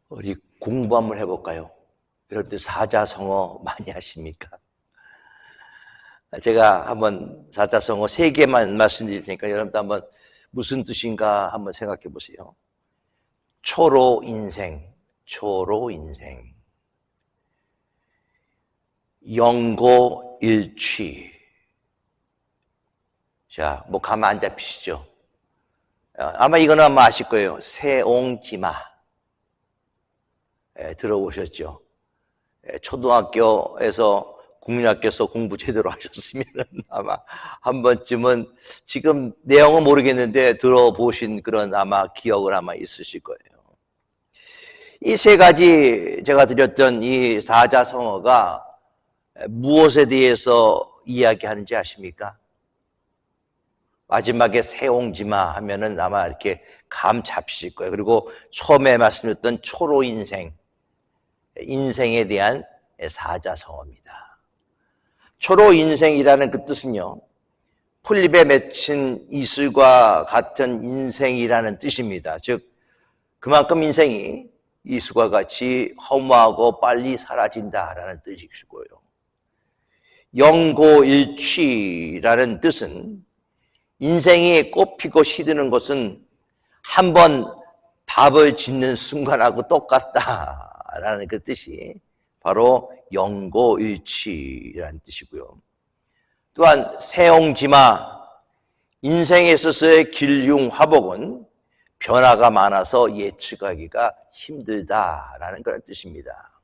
우리 공부 한번 해볼까요? 여러분들 사자성어 많이 하십니까? 제가 한번 사자성어 3개만 말씀드릴 테니까 여러분들 한번 무슨 뜻인가 한번 생각해 보세요. 초로인생, 초로인생. 영고일취. 자, 뭐 가만 안 잡히시죠? 아마 이거는 아마 아실 거예요. 세옹지마. 들어보셨죠? 초등학교에서 국민학교에서 공부 제대로 하셨으면 아마 한 번쯤은 지금 내용은 모르겠는데 들어보신 그런 아마 기억을 아마 있으실 거예요. 이 3가지 제가 드렸던 이 사자성어가 무엇에 대해서 이야기하는지 아십니까? 마지막에 세옹지마 하면은 아마 이렇게 감 잡히실 거예요. 그리고 처음에 말씀드렸던 초로인생, 인생에 대한 사자성어입니다. 초로인생이라는 그 뜻은요, 풀잎에 맺힌 이슬과 같은 인생이라는 뜻입니다. 즉 그만큼 인생이 이슬과 같이 허무하고 빨리 사라진다라는 뜻이고요. 영고일취라는 뜻은 인생이 꽃피고 시드는 것은 한번 밥을 짓는 순간하고 똑같다라는 그 뜻이 바로 영고일취라는 뜻이고요. 또한 세옹지마, 인생에 있어서의 길흉화복은 변화가 많아서 예측하기가 힘들다라는 그런 뜻입니다.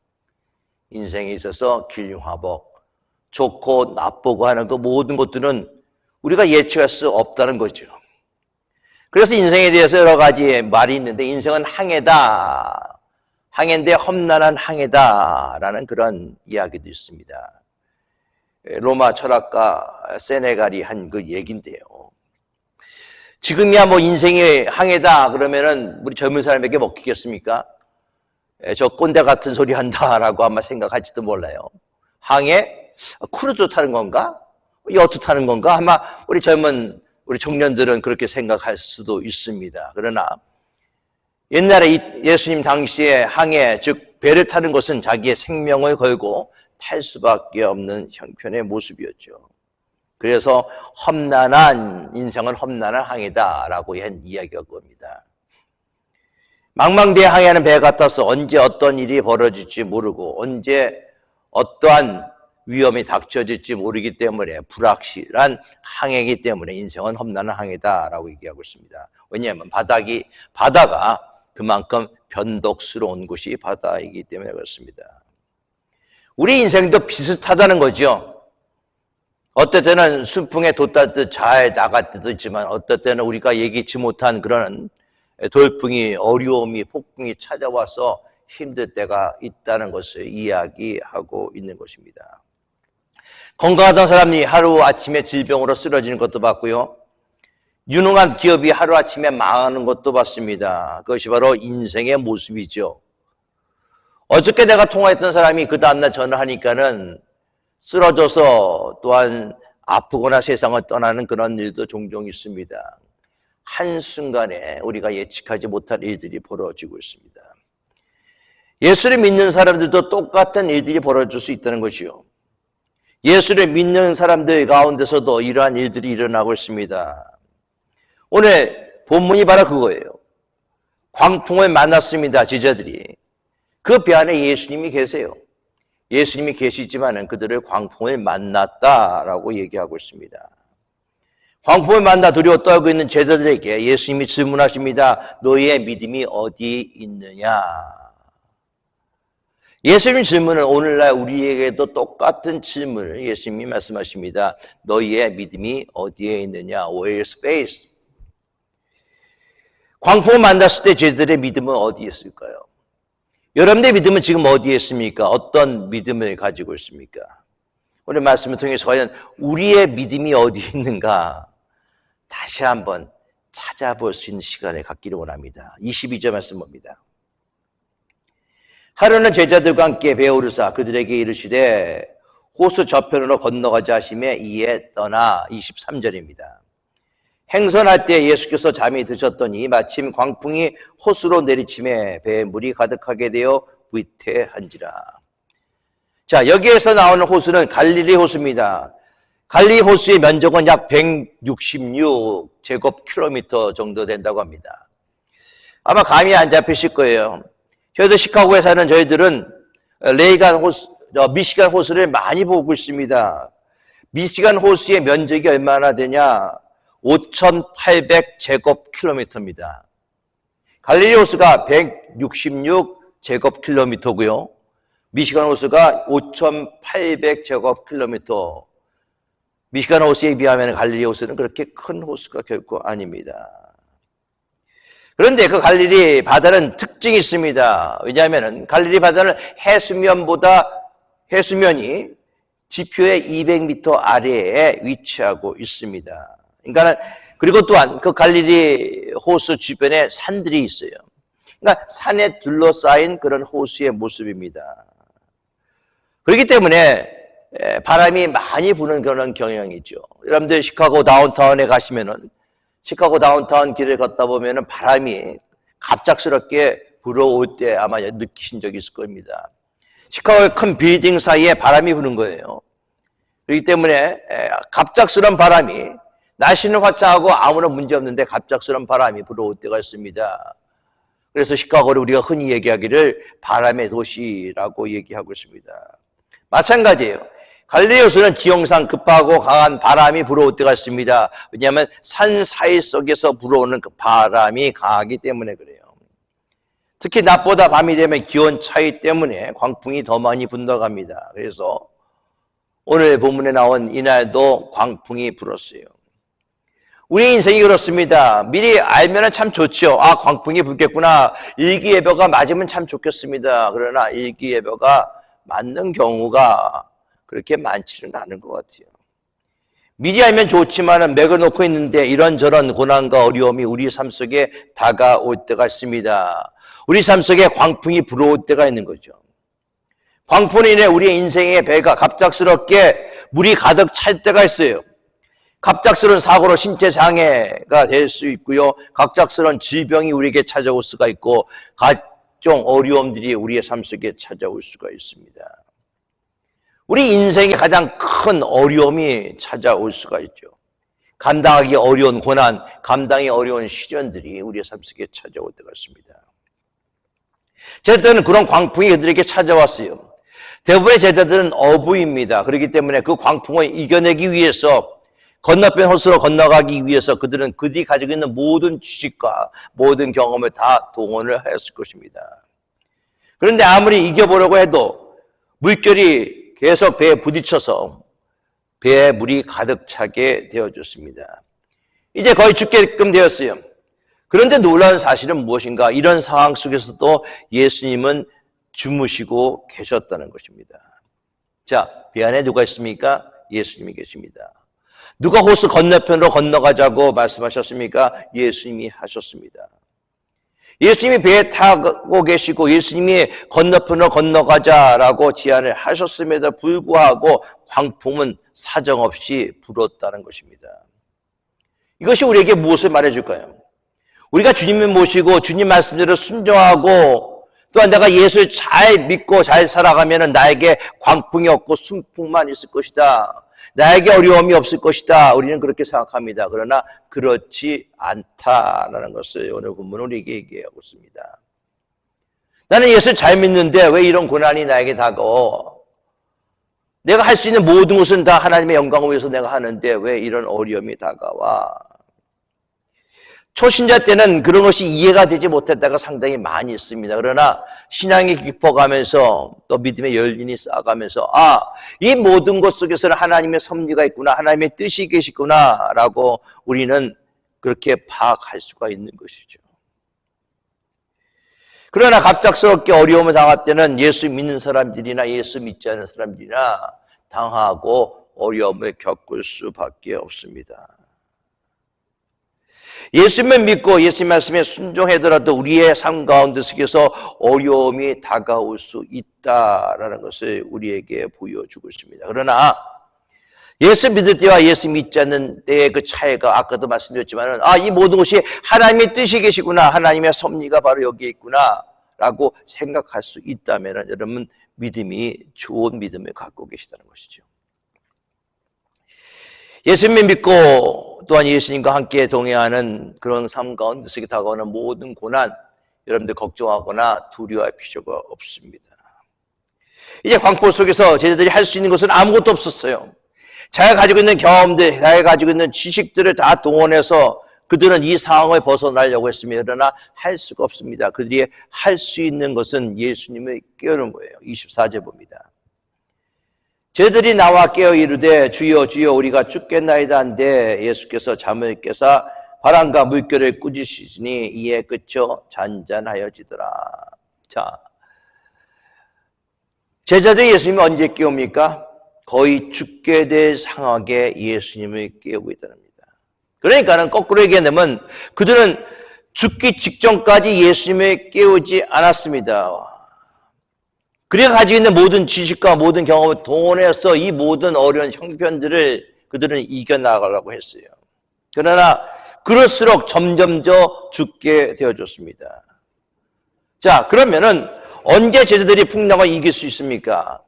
인생에 있어서 길흉화복, 좋고 나쁘고 하는 그 모든 것들은 우리가 예측할 수 없다는 거죠. 그래서 인생에 대해서 여러 가지 말이 있는데 인생은 항해다. 항해인데 험난한 항해다라는 그런 이야기도 있습니다. 로마 철학가 세네갈이 한 그 얘기인데요. 지금이야 뭐 인생의 항해다 그러면은 우리 젊은 사람에게 먹히겠습니까? 저 꼰대 같은 소리 한다라고 아마 생각할지도 몰라요. 항해? 크루즈 타는 건가? 여트 타는 건가? 아마 우리 청년들은 그렇게 생각할 수도 있습니다. 그러나 옛날에 예수님 당시에 항해, 즉 배를 타는 것은 자기의 생명을 걸고 탈 수밖에 없는 형편의 모습이었죠. 그래서 인생은 험난한 항해다라고 한 이야기가 겁니다. 망망대해 항해하는 배 같아서 언제 어떤 일이 벌어질지 모르고 언제 어떠한 위험이 닥쳐질지 모르기 때문에 불확실한 항해이기 때문에 인생은 험난한 항해다라고 얘기하고 있습니다. 왜냐하면 바다가 그만큼 변덕스러운 곳이 바다이기 때문에 그렇습니다. 우리 인생도 비슷하다는 거죠. 어떨 때는 순풍에 돛다듯 잘 나갈 때도 있지만 어떨 때는 우리가 예기치 못한 그런 돌풍이, 어려움이, 폭풍이 찾아와서 힘들 때가 있다는 것을 이야기하고 있는 것입니다. 건강하던 사람이 하루아침에 질병으로 쓰러지는 것도 봤고요. 유능한 기업이 하루아침에 망하는 것도 봤습니다. 그것이 바로 인생의 모습이죠. 어저께 내가 통화했던 사람이 그 다음날 전화하니까는 쓰러져서 또한 아프거나 세상을 떠나는 그런 일도 종종 있습니다. 한순간에 우리가 예측하지 못한 일들이 벌어지고 있습니다. 예수를 믿는 사람들도 똑같은 일들이 벌어질 수 있다는 것이요. 예수를 믿는 사람들 가운데서도 이러한 일들이 일어나고 있습니다. 오늘 본문이 바로 그거예요. 광풍을 만났습니다. 제자들이. 그 배 안에 예수님이 계세요. 예수님이 계시지만은 그들을 광풍을 만났다라고 얘기하고 있습니다. 광풍을 만나 두려워 떨고 있는 제자들에게 예수님이 질문하십니다. 너희의 믿음이 어디에 있느냐? 예수님 질문은 오늘날 우리에게도 똑같은 질문을 예수님이 말씀하십니다. 너희의 믿음이 어디에 있느냐? Where is faith? 광풍을 만났을 때 제자들의 믿음은 어디에 있을까요? 여러분의 믿음은 지금 어디에 있습니까? 어떤 믿음을 가지고 있습니까? 오늘 말씀을 통해서 과연 우리의 믿음이 어디에 있는가 다시 한번 찾아볼 수 있는 시간을 갖기를 원합니다. 22절 말씀 봅니다. 하루는 제자들과 함께 배에 오르사 그들에게 이르시되 호수 저편으로 건너가자 하시매 이에 떠나 23절입니다. 행선할 때 예수께서 잠이 드셨더니 마침 광풍이 호수로 내리침에 배에 물이 가득하게 되어 위태한지라. 자, 여기에서 나오는 호수는 갈릴리 호수입니다. 갈릴리 호수의 면적은 약 166제곱킬로미터 정도 된다고 합니다. 아마 감이 안 잡히실 거예요. 저희도 시카고에 사는 저희들은 미시간 호수를 많이 보고 있습니다. 미시간 호수의 면적이 얼마나 되냐? 5,800제곱킬로미터입니다. 갈릴리 호수가 166제곱킬로미터고요. 미시간 호수가 5,800제곱킬로미터. 미시간 호수에 비하면 갈릴리 호수는 그렇게 큰 호수가 결코 아닙니다. 그런데 그 갈릴리 바다는 특징이 있습니다. 왜냐하면 갈릴리 바다는 해수면이 지표의 200m 아래에 위치하고 있습니다. 그리고 또한 그 갈릴리 호수 주변에 산들이 있어요. 그러니까 산에 둘러싸인 그런 호수의 모습입니다. 그렇기 때문에 바람이 많이 부는 그런 경향이죠. 여러분들 시카고 다운타운에 가시면은 시카고 다운타운 길을 걷다 보면은 바람이 갑작스럽게 불어올 때 아마 느끼신 적이 있을 겁니다. 시카고의 큰 빌딩 사이에 바람이 부는 거예요. 그렇기 때문에 갑작스러운 바람이 날씨는 화창하고 아무런 문제 없는데 갑작스러운 바람이 불어올 때가 있습니다. 그래서 시카고를 우리가 흔히 얘기하기를 바람의 도시라고 얘기하고 있습니다. 마찬가지예요. 갈릴리 호수는 지형상 급하고 강한 바람이 불어올 때가 있습니다. 왜냐하면 산 사이 속에서 불어오는 그 바람이 강하기 때문에 그래요. 특히 낮보다 밤이 되면 기온 차이 때문에 광풍이 더 많이 분다고 합니다. 그래서 오늘 본문에 나온 이날도 광풍이 불었어요. 우리 인생이 그렇습니다. 미리 알면 참 좋죠. 아, 광풍이 불겠구나. 일기예보가 맞으면 참 좋겠습니다. 그러나 일기예보가 맞는 경우가 그렇게 많지는 않은 것 같아요. 미리 알면 좋지만은 맥을 놓고 있는데 이런저런 고난과 어려움이 우리 삶 속에 다가올 때가 있습니다. 우리 삶 속에 광풍이 불어올 때가 있는 거죠. 광풍으로 인해 우리의 인생의 배가 갑작스럽게 물이 가득 찰 때가 있어요. 갑작스러운 사고로 신체 장애가 될 수 있고요. 갑작스러운 질병이 우리에게 찾아올 수가 있고 각종 어려움들이 우리의 삶 속에 찾아올 수가 있습니다. 우리 인생에 가장 큰 어려움이 찾아올 수가 있죠. 감당하기 어려운 고난, 감당이 어려운 시련들이 우리의 삶 속에 찾아올 때가 있습니다. 제자들은 그런 광풍이 그들에게 찾아왔어요. 대부분의 제자들은 어부입니다. 그렇기 때문에 그 광풍을 이겨내기 위해서 건너편 호수로 건너가기 위해서 그들이 가지고 있는 모든 지식과 모든 경험을 다 동원을 하였을 것입니다. 그런데 아무리 이겨보려고 해도 물결이 계속 배에 부딪혀서 배에 물이 가득 차게 되어졌습니다. 이제 거의 죽게끔 되었어요. 그런데 놀라운 사실은 무엇인가? 이런 상황 속에서도 예수님은 주무시고 계셨다는 것입니다. 자, 배 안에 누가 있습니까? 예수님이 계십니다. 누가 호수 건너편으로 건너가자고 말씀하셨습니까? 예수님이 하셨습니다. 예수님이 배에 타고 계시고 예수님이 건너편으로 건너가자라고 제안을 하셨음에도 불구하고 광풍은 사정없이 불었다는 것입니다. 이것이 우리에게 무엇을 말해줄까요? 우리가 주님을 모시고 주님 말씀대로 순종하고 또한 내가 예수를 잘 믿고 잘 살아가면 나에게 광풍이 없고 순풍만 있을 것이다. 나에게 어려움이 없을 것이다. 우리는 그렇게 생각합니다. 그러나 그렇지 않다라는 것을 오늘 본문은 우리에게 얘기하고 있습니다. 나는 예수를 잘 믿는데 왜 이런 고난이 나에게 다가와? 내가 할 수 있는 모든 것은 다 하나님의 영광을 위해서 내가 하는데 왜 이런 어려움이 다가와? 초신자 때는 그런 것이 이해가 되지 못했다가 상당히 많이 있습니다. 그러나 신앙이 깊어가면서 또 믿음의 열린이 쌓아가면서 이 모든 것 속에서는 하나님의 섭리가 있구나, 하나님의 뜻이 계시구나 라고 우리는 그렇게 파악할 수가 있는 것이죠. 그러나 갑작스럽게 어려움을 당할 때는 예수 믿는 사람들이나 예수 믿지 않는 사람들이나 당하고 어려움을 겪을 수밖에 없습니다. 예수님을 믿고 예수님 말씀에 순종하더라도 우리의 삶 가운데 속에서 어려움이 다가올 수 있다라는 것을 우리에게 보여주고 있습니다. 그러나 예수 믿을 때와 예수 믿지 않는 때의 그 차이가 아까도 말씀드렸지만은, 이 모든 것이 하나님의 뜻이 계시구나, 하나님의 섭리가 바로 여기에 있구나 라고 생각할 수 있다면 여러분 믿음이 좋은 믿음을 갖고 계시다는 것이죠. 예수님 믿고 또한 예수님과 함께 동행하는 그런 삶 가운데서 다가오는 모든 고난, 여러분들 걱정하거나 두려워할 필요가 없습니다. 이제 광포 속에서 제자들이 할 수 있는 것은 아무것도 없었어요. 자기가 가지고 있는 경험들, 자기가 가지고 있는 지식들을 다 동원해서 그들은 이 상황을 벗어나려고 했습니다. 그러나 할 수가 없습니다. 그들이 할 수 있는 것은 예수님을 깨우는 거예요. 24절 봅니다. 제자들이 나와 깨어 이르되 주여 주여 우리가 죽겠나이다 한데 예수께서 잠을 깨사 바람과 물결을 꾸짖으시니 이에 그쳐 잔잔하여지더라. 자, 제자들이 예수님을 언제 깨웁니까? 거의 죽게 될 상황에 예수님을 깨우고 있다는 겁니다. 그러니까는 거꾸로 얘기하면 그들은 죽기 직전까지 예수님을 깨우지 않았습니다. 그래가 가지고 있는 모든 지식과 모든 경험을 동원해서 이 모든 어려운 형편들을 그들은 이겨나가려고 했어요. 그러나 그럴수록 점점 더 죽게 되어졌습니다. 자, 그러면은 언제 제자들이 풍랑을 이길 수 있습니까?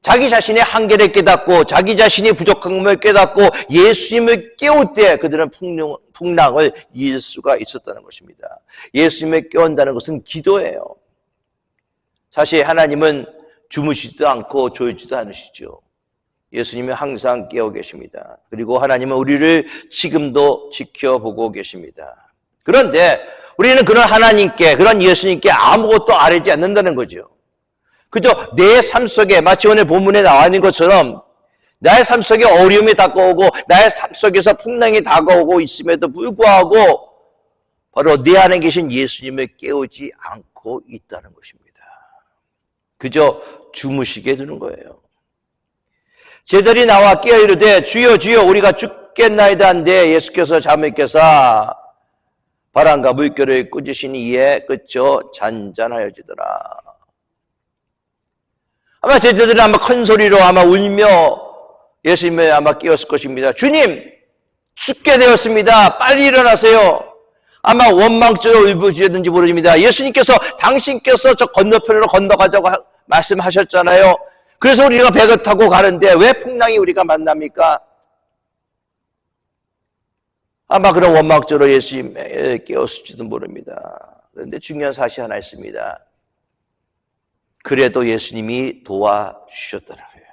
자기 자신의 한계를 깨닫고 자기 자신이 부족한 것을 깨닫고 예수님을 깨울 때 그들은 풍랑을 이길 수가 있었다는 것입니다. 예수님을 깨운다는 것은 기도예요. 사실 하나님은 주무시지도 않고 졸지도 않으시죠. 예수님은 항상 깨어 계십니다. 그리고 하나님은 우리를 지금도 지켜보고 계십니다. 그런데 우리는 그런 하나님께, 그런 예수님께 아무것도 아뢰지 않는다는 거죠. 그저 내 삶 속에 마치 오늘 본문에 나와 있는 것처럼 나의 삶 속에 어려움이 다가오고 나의 삶 속에서 풍랑이 다가오고 있음에도 불구하고 바로 내 안에 계신 예수님을 깨우지 않고 있다는 것입니다. 그저 주무시게 두는 거예요. 제자들이 나와 깨어 이르되 주여 주여 우리가 죽겠나이다 한데 예수께서 잠을 깨사 바람과 물결을 꾸짖으시니 이에 그쳐 잔잔하여지더라. 아마 제자들은 아마 큰 소리로 아마 울며 예수님을 아마 깨웠을 것입니다. 주님, 죽게 되었습니다. 빨리 일어나세요. 아마 원망적으로 울부짖었는지 모릅니다. 예수님께서 당신께서 저 건너편으로 건너가자고 말씀하셨잖아요. 그래서 우리가 배를 타고 가는데 왜 풍랑이 우리가 만납니까? 아마 그런 원망적으로 예수님을 깨웠을지도 모릅니다. 그런데 중요한 사실 하나 있습니다. 그래도 예수님이 도와주셨다는 거예요.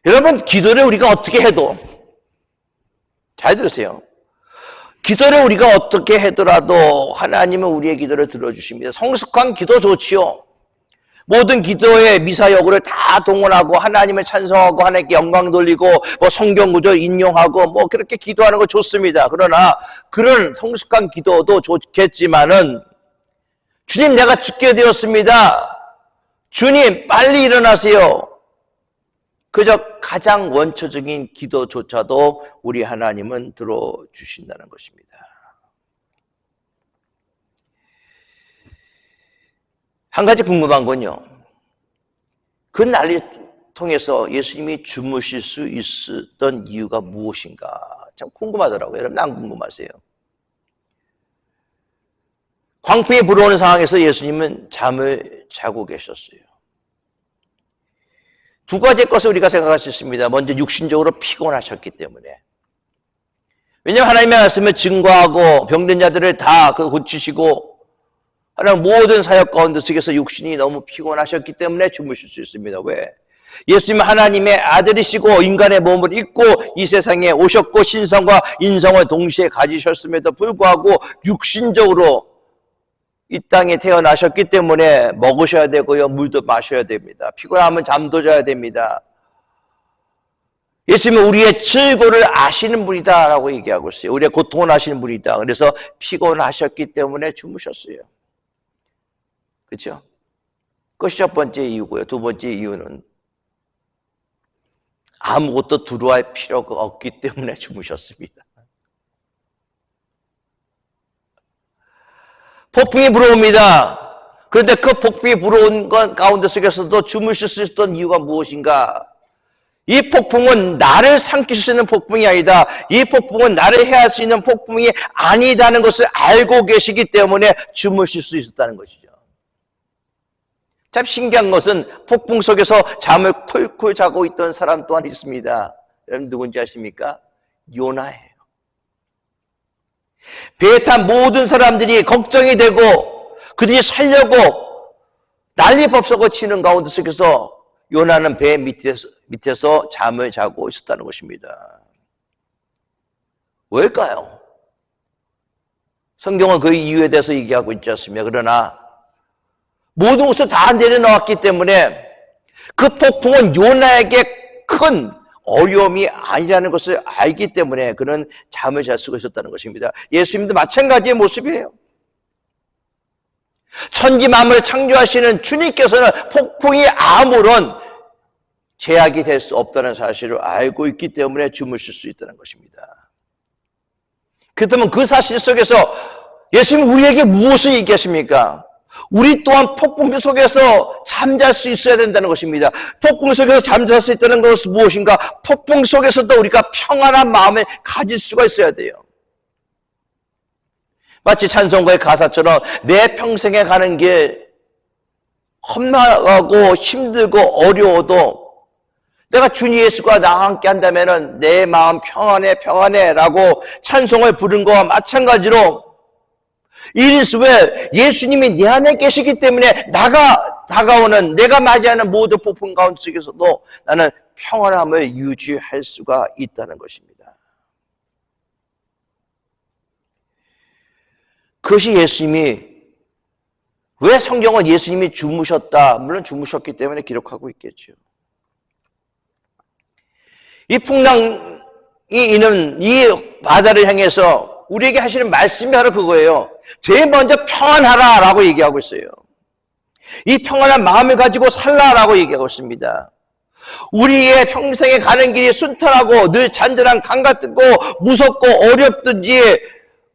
여러분, 기도를 우리가 어떻게 해도, 잘 들으세요. 기도를 우리가 어떻게 하더라도 하나님은 우리의 기도를 들어주십니다. 성숙한 기도 좋지요. 모든 기도의 미사여구를 다 동원하고 하나님을 찬송하고 하나님께 영광 돌리고 뭐 성경 구절 인용하고 뭐 그렇게 기도하는 거 좋습니다. 그러나 그런 성숙한 기도도 좋겠지만은 주님 내가 죽게 되었습니다. 주님 빨리 일어나세요. 그저 가장 원초적인 기도조차도 우리 하나님은 들어주신다는 것입니다. 한 가지 궁금한 건요. 그 난리를 통해서 예수님이 주무실 수 있었던 이유가 무엇인가? 참 궁금하더라고요. 여러분 안 궁금하세요? 광풍이 불어오는 상황에서 예수님은 잠을 자고 계셨어요. 두 가지 것을 우리가 생각할 수 있습니다. 먼저 육신적으로 피곤하셨기 때문에. 왜냐하면 하나님의 말씀을 증거하고 병든 자들을 다 고치시고 하나님 모든 사역 가운데 속에서 육신이 너무 피곤하셨기 때문에 주무실 수 있습니다. 왜? 예수님은 하나님의 아들이시고 인간의 몸을 입고 이 세상에 오셨고 신성과 인성을 동시에 가지셨음에도 불구하고 육신적으로 이 땅에 태어나셨기 때문에 먹으셔야 되고요. 물도 마셔야 됩니다. 피곤하면 잠도 자야 됩니다. 예수님은 우리의 즐거를 아시는 분이다 라고 얘기하고 있어요. 우리의 고통을 아시는 분이다. 그래서 피곤하셨기 때문에 주무셨어요. 그렇죠? 그것이 첫 번째 이유고요. 두 번째 이유는 아무것도 두려워할 필요가 없기 때문에 주무셨습니다. 폭풍이 불어옵니다. 그런데 그 폭풍이 불어온 것 가운데 속에서도 주무실 수 있었던 이유가 무엇인가? 이 폭풍은 나를 삼킬 수 있는 폭풍이 아니다. 이 폭풍은 나를 해할 수 있는 폭풍이 아니다는 것을 알고 계시기 때문에 주무실 수 있었다는 것이죠. 참 신기한 것은 폭풍 속에서 잠을 쿨쿨 자고 있던 사람 또한 있습니다. 여러분 누군지 아십니까? 요나예요. 배에 탄 모든 사람들이 걱정이 되고 그들이 살려고 난리법석을 치는 가운데 속에서 요나는 배 밑에서 잠을 자고 있었다는 것입니다. 왜일까요? 성경은 그 이유에 대해서 얘기하고 있지 않습니까? 그러나 모든 것을 다 내려놓았기 때문에 그 폭풍은 요나에게 큰 어려움이 아니라는 것을 알기 때문에 그는 잠을 잘 수가 있었다는 것입니다. 예수님도 마찬가지의 모습이에요. 천지 만물을 창조하시는 주님께서는 폭풍이 아무런 제약이 될 수 없다는 사실을 알고 있기 때문에 주무실 수 있다는 것입니다. 그렇다면 그 사실 속에서 예수님 우리에게 무엇을 얘기하십니까? 우리 또한 폭풍 속에서 잠잘 수 있어야 된다는 것입니다. 폭풍 속에서 잠잘 수 있다는 것은 무엇인가? 폭풍 속에서도 우리가 평안한 마음을 가질 수가 있어야 돼요. 마치 찬송가의 가사처럼 내 평생에 가는 길 험난하고 힘들고 어려워도 내가 주님 예수가 나와 함께 한다면 내 마음 평안해 라고 찬송을 부른 것과 마찬가지로 이리스왜 예수님이 내 안에 계시기 때문에 다가오는 내가 맞이하는 모든 폭풍 가운데 속에서도 나는 평안함을 유지할 수가 있다는 것입니다. 그것이 예수님이 왜 성경은 예수님이 주무셨다 물론 주무셨기 때문에 기록하고 있겠죠. 이 풍랑이 있는 이 바다를 향해서 우리에게 하시는 말씀이 바로 그거예요. 제일 먼저 평안하라라고 얘기하고 있어요. 이 평안한 마음을 가지고 살라라고 얘기하고 있습니다. 우리의 평생에 가는 길이 순탄하고 늘 잔잔한 강 같고 무섭고 어렵든지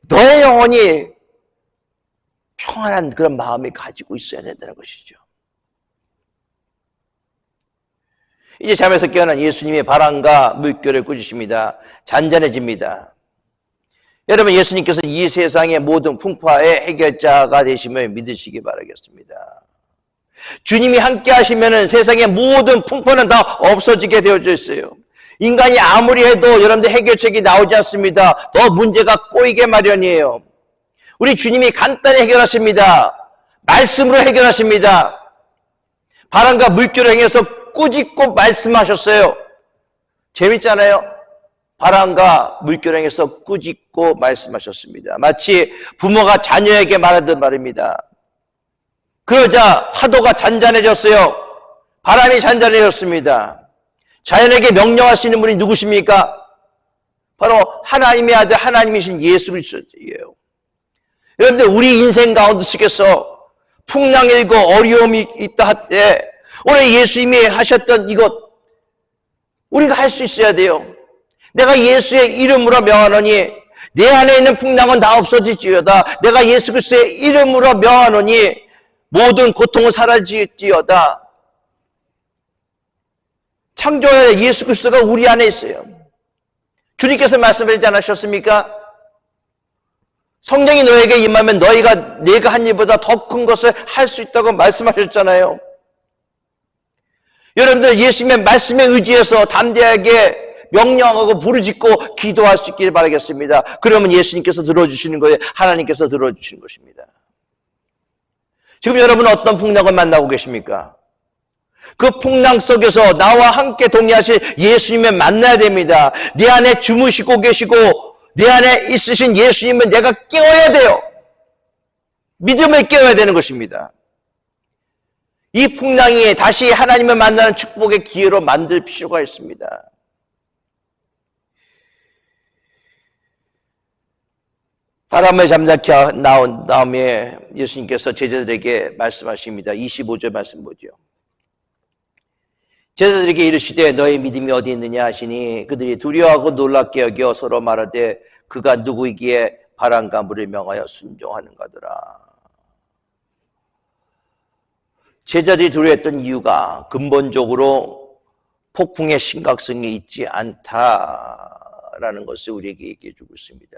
너의 영혼이 평안한 그런 마음을 가지고 있어야 된다는 것이죠. 이제 잠에서 깨어난 예수님의 바람과 물결을 꾸짖습니다. 잔잔해집니다. 여러분 예수님께서 이 세상의 모든 풍파의 해결자가 되심을 믿으시기 바라겠습니다. 주님이 함께 하시면 세상의 모든 풍파는 다 없어지게 되어져 있어요. 인간이 아무리 해도 여러분들 해결책이 나오지 않습니다. 더 문제가 꼬이게 마련이에요. 우리 주님이 간단히 해결하십니다. 말씀으로 해결하십니다. 바람과 물결을 향해서 꾸짖고 말씀하셨어요. 재밌잖아요. 바람과 물결을 향해서 꾸짖고 말씀하셨습니다. 마치 부모가 자녀에게 말하던 말입니다. 그러자 파도가 잔잔해졌어요. 바람이 잔잔해졌습니다. 자연에게 명령하시는 분이 누구십니까? 바로 하나님의 아들 하나님이신 예수 그리스도예요. 여러분들 우리 인생 가운데 속에서 풍랑이 일고 어려움이 있다 할 때 오늘 예수님이 하셨던 이것 우리가 할 수 있어야 돼요. 내가 예수의 이름으로 명하노니 내 안에 있는 풍랑은 다 없어질지어다. 내가 예수 그리스도의 이름으로 명하노니 모든 고통은 사라질지어다. 창조의 예수 그리스도가 우리 안에 있어요. 주님께서 말씀하지 않으셨습니까? 성령이 너에게 임하면 내가 한 일보다 더 큰 것을 할 수 있다고 말씀하셨잖아요. 여러분들 예수님의 말씀에 의지해서 담대하게 명령하고 부르짖고 기도할 수 있기를 바라겠습니다. 그러면 예수님께서 들어주시는 거예요. 하나님께서 들어주시는 것입니다. 지금 여러분은 어떤 풍랑을 만나고 계십니까? 그 풍랑 속에서 나와 함께 동의하실 예수님을 만나야 됩니다. 내 안에 주무시고 계시고 내 안에 있으신 예수님을 내가 깨워야 돼요. 믿음을 깨워야 되는 것입니다. 이 풍랑이 다시 하나님을 만나는 축복의 기회로 만들 필요가 있습니다. 바람을 잠자케 나온 다음에 예수님께서 제자들에게 말씀하십니다. 25절 말씀 보죠. 제자들에게 이르시되 너의 믿음이 어디 있느냐 하시니 그들이 두려워하고 놀랍게 여겨 서로 말하되 그가 누구이기에 바람과 물을 명하여 순종하는가더라. 제자들이 두려워했던 이유가 근본적으로 폭풍의 심각성이 있지 않다라는 것을 우리에게 얘기해 주고 있습니다.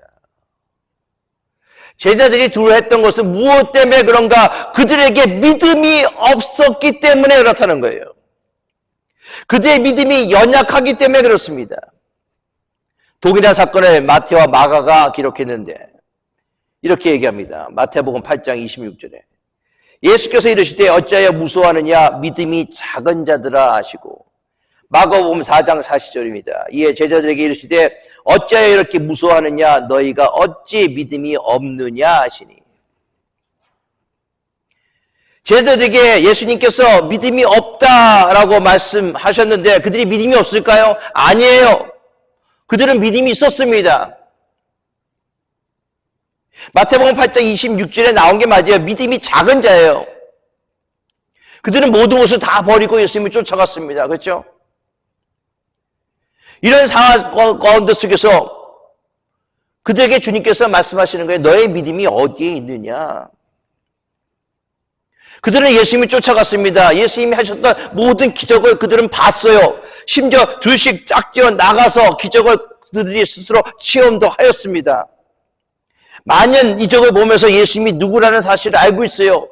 제자들이 두려워했던 것은 무엇 때문에 그런가? 그들에게 믿음이 없었기 때문에 그렇다는 거예요. 그들의 믿음이 연약하기 때문에 그렇습니다. 동일한 사건을 마태와 마가가 기록했는데 이렇게 얘기합니다. 마태복음 8장 26절에 예수께서 이르시되 어찌하여 무서워하느냐 믿음이 작은 자들아 하시고, 마가복음 4장 40절입니다. 이에 제자들에게 이르시되 어찌하여 이렇게 무서워하느냐 너희가 어찌 믿음이 없느냐 하시니. 제자들에게 예수님께서 믿음이 없다라고 말씀하셨는데 그들이 믿음이 없을까요? 아니에요. 그들은 믿음이 있었습니다. 마태복음 8장 26절에 나온 게 맞아요. 믿음이 작은 자예요. 그들은 모든 것을 다 버리고 예수님을 쫓아갔습니다. 그렇죠? 이런 상황 가운데 속에서 그들에게 주님께서 말씀하시는 거예요. 너의 믿음이 어디에 있느냐? 그들은 예수님을 쫓아갔습니다. 예수님이 하셨던 모든 기적을 그들은 봤어요. 심지어 둘씩 짝지어 나가서 기적을 그들이 스스로 체험도 하였습니다. 많은 이적을 보면서 예수님이 누구라는 사실을 알고 있어요.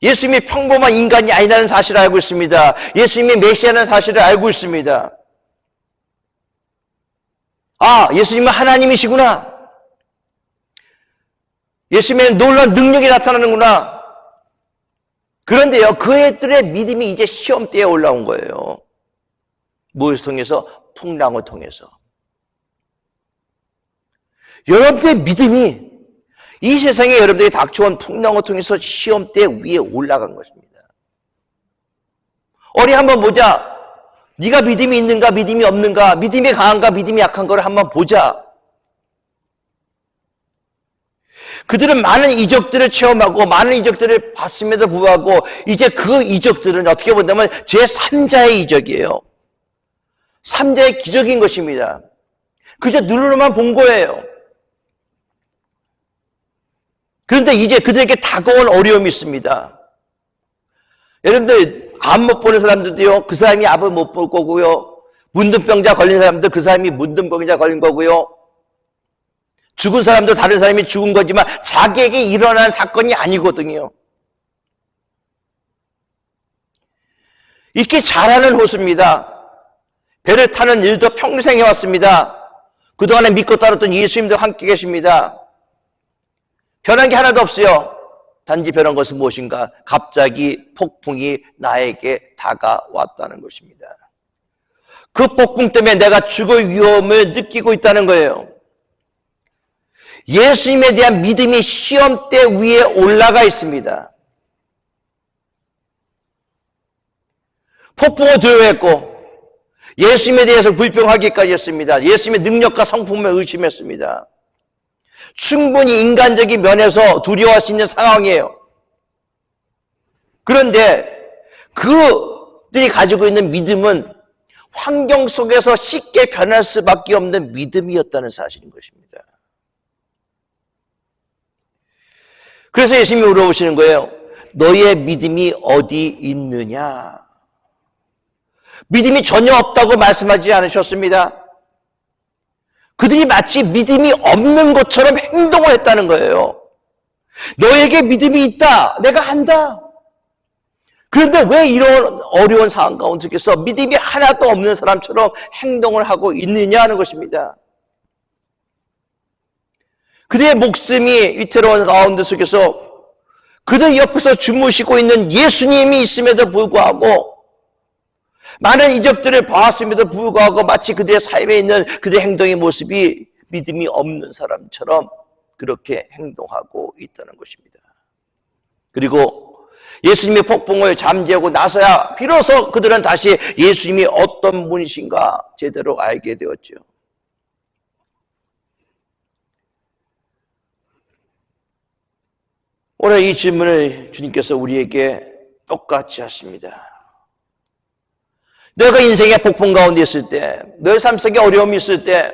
예수님이 평범한 인간이 아니라는 사실을 알고 있습니다. 예수님이 메시아라는 사실을 알고 있습니다. 아, 예수님은 하나님이시구나. 예수님의 놀라운 능력이 나타나는구나. 그런데요, 그들의 믿음이 이제 시험대에 올라온 거예요. 무엇을 통해서? 풍랑을 통해서. 여러분들의 믿음이 이 세상에 여러분들이 닥쳐온 풍랑을 통해서 시험대 위에 올라간 것입니다. 어리 한번 보자. 네가 믿음이 있는가 믿음이 없는가, 믿음이 강한가 믿음이 약한 거를 한번 보자. 그들은 많은 이적들을 체험하고 많은 이적들을 봤음에도 불구하고 이제 그 이적들은 어떻게 본다면 제3자의 이적이에요. 3자의 기적인 것입니다. 그저 눈으로만 본 거예요. 그런데 이제 그들에게 다가온 어려움이 있습니다. 여러분들 암 못 보는 사람들도요, 그 사람이 암을 못 볼 거고요. 문둥병자 걸린 사람들 그 사람이 문둥병자 걸린 거고요. 죽은 사람도 다른 사람이 죽은 거지만 자기에게 일어난 사건이 아니거든요. 이렇게 잘하는 호수입니다. 배를 타는 일도 평생 해왔습니다. 그동안에 믿고 따랐던 예수님도 함께 계십니다. 변한 게 하나도 없어요. 단지 변한 것은 무엇인가? 갑자기 폭풍이 나에게 다가왔다는 것입니다. 그 폭풍 때문에 내가 죽을 위험을 느끼고 있다는 거예요. 예수님에 대한 믿음이 시험대 위에 올라가 있습니다. 폭풍을 두려워했고 예수님에 대해서 불평하기까지 했습니다. 예수님의 능력과 성품을 의심했습니다. 충분히 인간적인 면에서 두려워할 수 있는 상황이에요. 그런데 그들이 가지고 있는 믿음은 환경 속에서 쉽게 변할 수밖에 없는 믿음이었다는 사실인 것입니다. 그래서 예수님이 물어보시는 거예요. 너의 믿음이 어디 있느냐? 믿음이 전혀 없다고 말씀하지 않으셨습니다. 그들이 마치 믿음이 없는 것처럼 행동을 했다는 거예요. 너에게 믿음이 있다. 내가 한다. 그런데 왜 이런 어려운 상황 가운데서 믿음이 하나도 없는 사람처럼 행동을 하고 있느냐 하는 것입니다. 그들의 목숨이 위태로운 가운데 속에서 그들 옆에서 주무시고 있는 예수님이 있음에도 불구하고 많은 이적들을 보았음에도 불구하고 마치 그들의 삶에 있는 그들의 행동의 모습이 믿음이 없는 사람처럼 그렇게 행동하고 있다는 것입니다. 그리고 예수님의 폭풍을 잠재우고 나서야 비로소 그들은 다시 예수님이 어떤 분이신가 제대로 알게 되었죠. 오늘 이 질문을 주님께서 우리에게 똑같이 하십니다. 너가 인생의 폭풍 가운데 있을 때, 너의 삶 속에 어려움이 있을 때,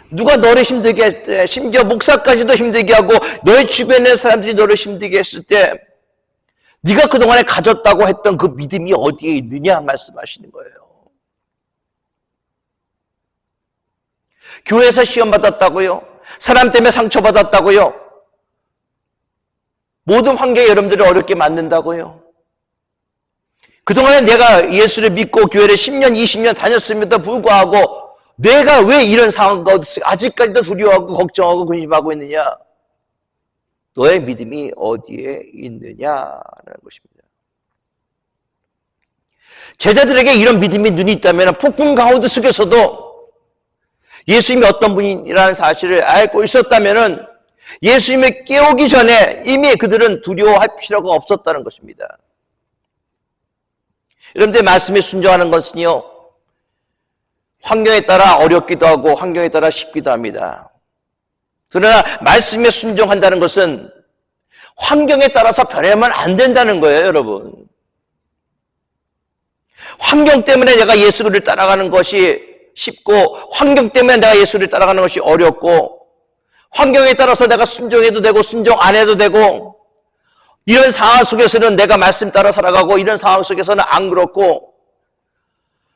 누가 너를 힘들게 할 때, 심지어 목사까지도 힘들게 하고 너의 주변의 사람들이 너를 힘들게 했을 때, 네가 그동안에 가졌다고 했던 그 믿음이 어디에 있느냐 말씀하시는 거예요. 교회에서 시험 받았다고요? 사람 때문에 상처받았다고요? 모든 환경에 여러분들을 어렵게 만든다고요? 그동안에 내가 예수를 믿고 교회를 10년, 20년 다녔음에도 불구하고 내가 왜 이런 상황 가운데 아직까지도 두려워하고 걱정하고 근심하고 있느냐? 너의 믿음이 어디에 있느냐라는 것입니다. 제자들에게 이런 믿음이 눈이 있다면 폭풍 가운데 속에서도 예수님이 어떤 분이라는 사실을 알고 있었다면 예수님을 깨우기 전에 이미 그들은 두려워할 필요가 없었다는 것입니다. 여러분들 말씀에 순종하는 것은요, 환경에 따라 어렵기도 하고 환경에 따라 쉽기도 합니다. 그러나 말씀에 순종한다는 것은 환경에 따라서 변하면 안 된다는 거예요, 여러분. 환경 때문에 내가 예수를 따라가는 것이 쉽고 환경 때문에 내가 예수를 따라가는 것이 어렵고 환경에 따라서 내가 순종해도 되고 순종 안 해도 되고 이런 상황 속에서는 내가 말씀 따라 살아가고 이런 상황 속에서는 안 그렇고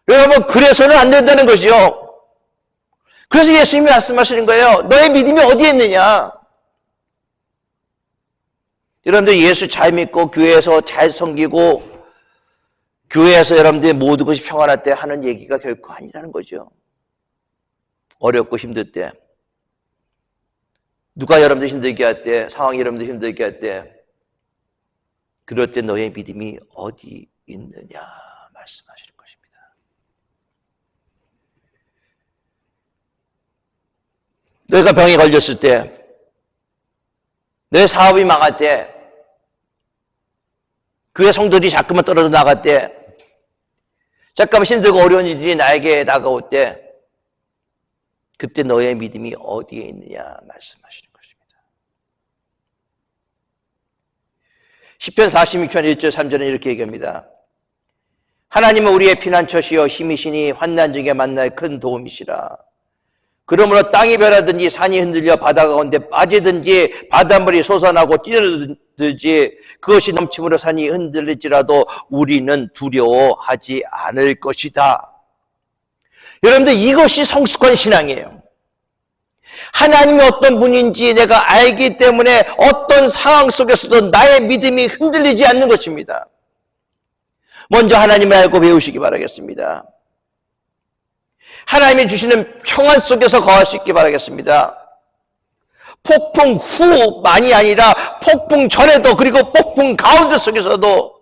여러분 그래서는 안 된다는 것이요. 그래서 예수님이 말씀하시는 거예요. 너의 믿음이 어디에 있느냐? 여러분들 예수 잘 믿고 교회에서 잘 섬기고 교회에서 여러분들의 모든 것이 평안할 때 하는 얘기가 결코 아니라는 거죠. 어렵고 힘들 때 누가 여러분들 힘들게 할 때 상황이 여러분들 힘들게 할 때 그럴 때 너의 믿음이 어디 있느냐 말씀하시는 것입니다. 너희가 병에 걸렸을 때 내 사업이 망할 때 교회 성도들이 자꾸만 떨어져 나갈 때 잠깐만 힘들고 어려운 일들이 나에게 다가올 때 그때 너의 믿음이 어디에 있느냐 말씀하시는 것입니다. 시편 46편 1절 3절은 이렇게 얘기합니다. 하나님은 우리의 피난처시여 힘이시니 환난 중에 만날 큰 도움이시라. 그러므로 땅이 변하든지 산이 흔들려 바다 가운데 빠지든지 바닷물이 솟아나고 뛰어들지 그것이 넘침으로 산이 흔들릴지라도 우리는 두려워하지 않을 것이다. 여러분들 이것이 성숙한 신앙이에요. 하나님이 어떤 분인지 내가 알기 때문에 어떤 상황 속에서도 나의 믿음이 흔들리지 않는 것입니다. 먼저 하나님을 알고 배우시기 바라겠습니다. 하나님이 주시는 평안 속에서 거할 수 있기 바라겠습니다. 폭풍 후만이 아니라 폭풍 전에도 그리고 폭풍 가운데 속에서도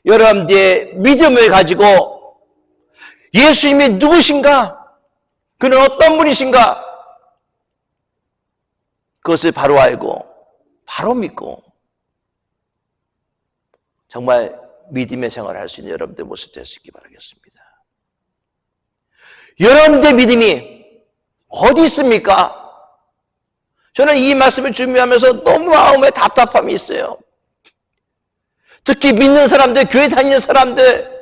여러분들의 믿음을 가지고 예수님이 누구신가? 그는 어떤 분이신가? 그것을 바로 알고 바로 믿고 정말 믿음의 생활을 할 수 있는 여러분들의 모습 될 수 있기 바라겠습니다. 여러분들의 믿음이 어디 있습니까? 저는 이 말씀을 준비하면서 너무 마음에 답답함이 있어요. 특히 믿는 사람들, 교회 다니는 사람들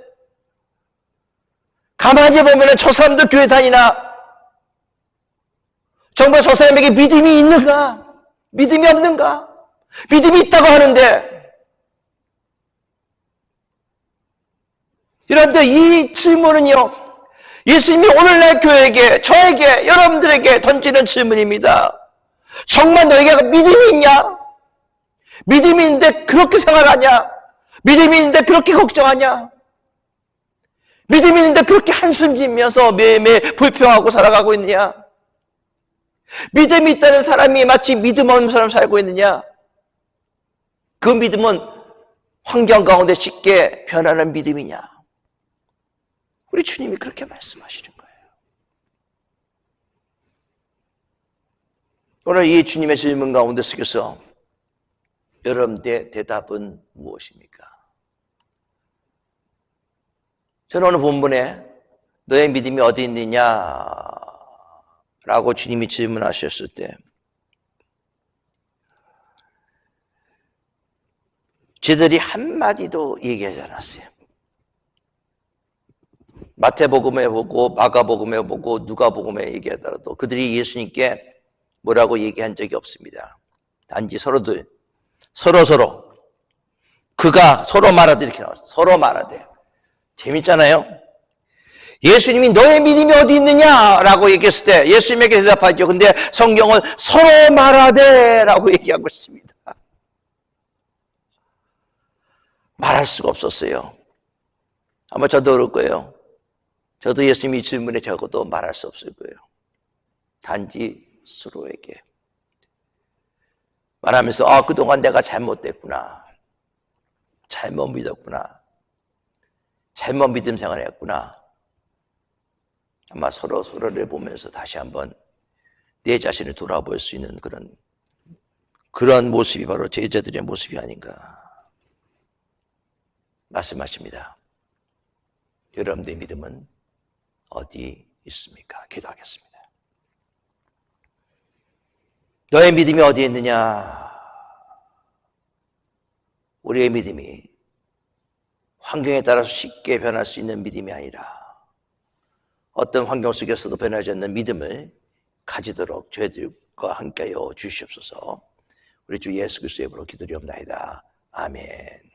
가만히 보면 저 사람도 교회 다니나? 정말 저 사람에게 믿음이 있는가? 믿음이 없는가? 믿음이 있다고 하는데 여러분들 이 질문은요 예수님이 오늘날 교회에게 저에게 여러분들에게 던지는 질문입니다. 정말 너에게 믿음이 있냐? 믿음이 있는데 그렇게 생활하냐? 믿음이 있는데 그렇게 걱정하냐? 믿음이 있는데 그렇게 한숨 지면서 매일매일 불평하고 살아가고 있느냐? 믿음이 있다는 사람이 마치 믿음 없는 사람 살고 있느냐? 그 믿음은 환경 가운데 쉽게 변하는 믿음이냐? 우리 주님이 그렇게 말씀하시는 거예요. 오늘 이 주님의 질문 가운데 속에서 여러분들의 대답은 무엇입니까? 저는 오늘 본문에 너의 믿음이 어디 있느냐라고 주님이 질문하셨을 때 저들이 한마디도 얘기하지 않았어요. 마태복음에 보고 마가복음에 보고 누가복음에 얘기하더라도 그들이 예수님께 뭐라고 얘기한 적이 없습니다. 단지 서로 그가 서로 말하되 이렇게 나왔어요. 서로 말하되. 재밌잖아요. 예수님이 너의 믿음이 어디 있느냐라고 얘기했을 때 예수님에게 대답하죠. 근데 성경은 서로 말하되라고 얘기하고 있습니다. 말할 수가 없었어요. 아마 저도 그럴 거예요. 저도 예수님이 질문에 적어도 말할 수 없을 거예요. 단지 서로에게 말하면서 그동안 내가 잘못됐구나. 잘못 믿었구나. 잘못 믿음 생활을 했구나. 아마 서로를 보면서 다시 한번 내 자신을 돌아볼 수 있는 그런 모습이 바로 제자들의 모습이 아닌가 말씀하십니다. 여러분들의 믿음은 어디 있습니까? 기도하겠습니다. 너의 믿음이 어디에 있느냐? 우리의 믿음이 환경에 따라서 쉽게 변할 수 있는 믿음이 아니라 어떤 환경 속에서도 변하지 않는 믿음을 가지도록 저희들과 함께하여 주시옵소서. 우리 주 예수 그리스도의 이름으로 기도드리옵나이다. 아멘.